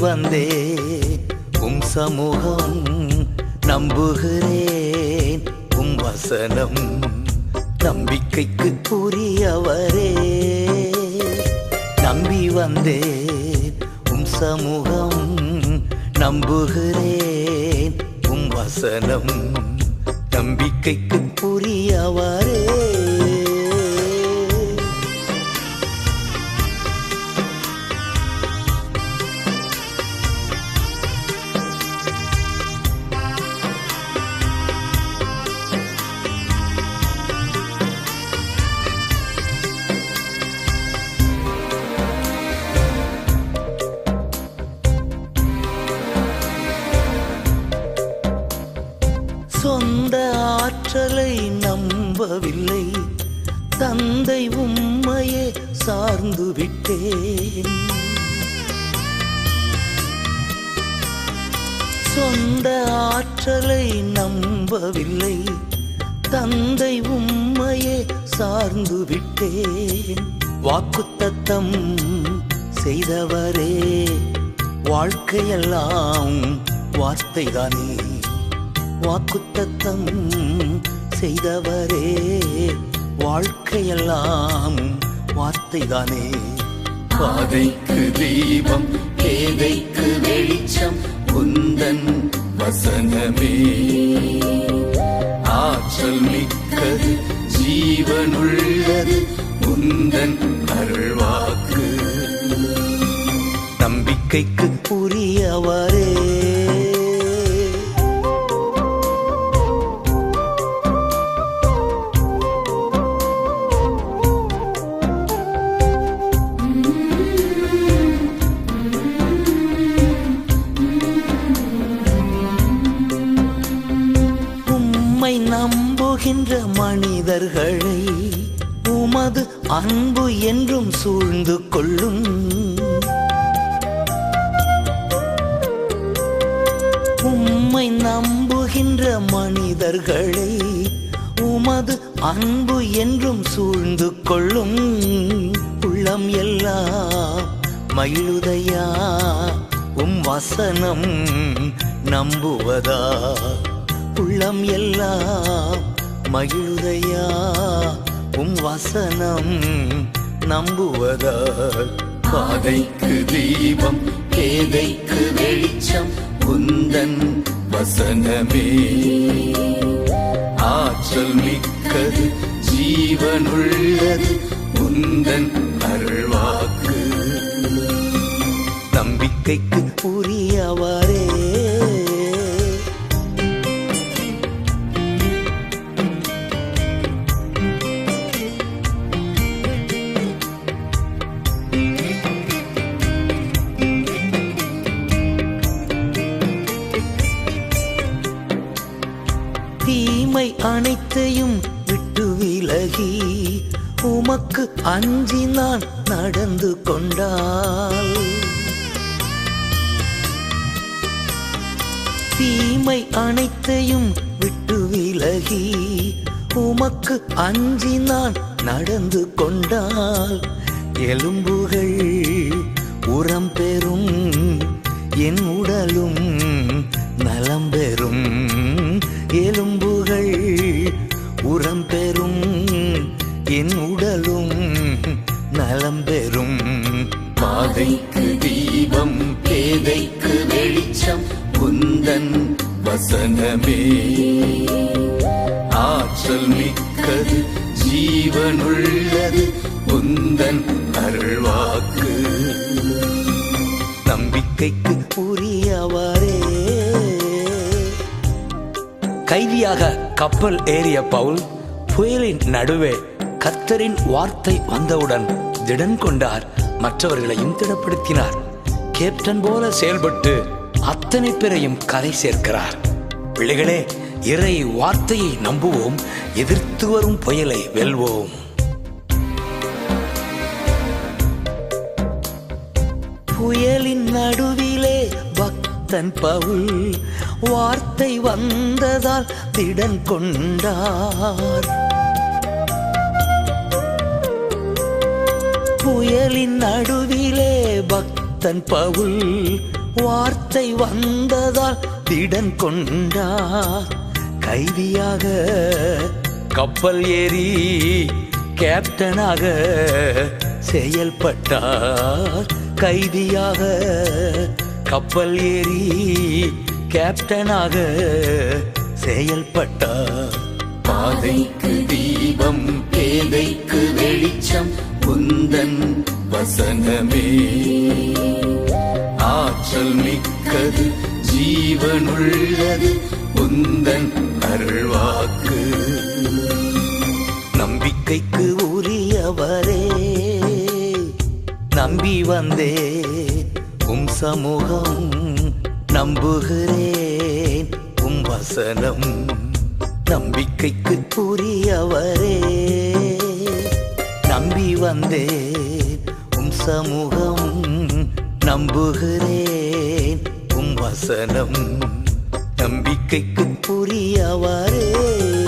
வந்தே உம் சமூகம் நம்புகிறேன் உம் வசனம் நம்பிக்கைக்கு உரியவரே. நம்பி வந்தே உம் சமூகம் நம்புகிறேன் உம் வசனம் நம்பிக்கைக்கு உரியவரே. சொந்த ஆற்றலை நம்பவில்லை தந்தை உம்மையே சார்ந்து விட்டேன். சொந்த ஆற்றலை நம்பவில்லை தந்தை உம்மையே சார்ந்து விட்டேன். வாக்குத்தத்தம் செய்தவரே வாழ்க்கையெல்லாம் வார்த்தைதானே. வாக்குத்தத்தம் செய்தவரே வாழ்க்கையெல்லாம் வார்த்தைதானே. பாதைக்கு தீபம் பேதைக்கு வெளிச்சம் உந்தன் வசனமே. ஆற்றல் மிக்கது ஜீவனுள்ளது உந்தன் அருள்வாக்கு. நம்பிக்கைக்கு உரியவரே. நம்புகின்ற மனிதர்களை உமது அன்பு என்றும் சூழ்ந்து கொள்ளும். உம்மை நம்புகின்ற மனிதர்களை உமது அன்பு என்றும் சூழ்ந்து கொள்ளும். உள்ளம் எல்லாம் மகிழுதையா உம் வசனம் நம்புவதா. உள்ளம் எல்லாம் மகிழுதையா உம் வசனம் நம்புவதா. பாதைக்கு தீபம் பேதைக்கு வெளிச்சம் உந்தன் வசனமே. ஆற்றல் மிக்கது ஜீவனுள்ளது உந்தன் அருள்வாக்கு. நம்பிக்கைக்கு உரியவரே. தீமை அனைத்தையும் விட்டு விலகி உமக்கு அஞ்சி நான் நடந்து கொண்டால். தீமை அனைத்தையும் விட்டு விலகி உமக்கு அஞ்சி நான் நடந்து கொண்டால். எலும்புகள் உரம் பெறும் என் உடலும் நலம் பெறும். எலும்புகள் உரம் பெறும் என் உடலும் நலம் பெறும். பாதைக்கு தீபம் பேதைக்கு வெளிச்சம் உந்தன் வசனமே. ஆற்றல் மிக்கது ஜீவனுள்ளது உந்தன் அருள்வாக்கு. நம்பிக்கைக்கு உரியவரே. கைதியாக கப்பல் ஏறிய பவுல் புயலின் நடுவே கர்த்தரின் வார்த்தை வந்தவுடன் திடன் கொண்டார். மற்றவர்களையும் திடப்படுத்தினார். கேப்டன் போல செயல்பட்டு அத்தனை பேரையும் கரை சேர்க்கிறார். பிள்ளைகளே, இறை வார்த்தையை நம்புவோம். எதிர்த்து வரும் புயலை வெல்வோம். புயலின் நடுவிலே பக்தன் பவுல் வார்த்தை வந்ததால் திடன் கொண்டார். புயலின் நடுவிலே பக்தன் பவுல் வார்த்தை வந்ததால் திடன் கொண்டார். கைதியாக கப்பல் ஏறி கேப்டனாக செயல்பட்டார். கைதியாக கப்பல் ஏறி கேப்டனாக செயல்பட்டார். பாதைக்கு தீபம் பேதைக்கு வெளிச்சம் உந்தன் வசனமே. ஆற்றல் மிக்கது ஜீவனுள்ளது உந்தன் அருள்வாக்கு. நம்பிக்கைக்கு உரியவரே நம்பி வந்தே உம் சமூகம். நம்புகிறேன் உம் வசனம். நம்பிக்கைக்கு உரியவரே நம்பி வந்தே உம் சமூகம். நம்புகிறேன் உம் வசனம். நம்பிக்கைக்கு உரியவரே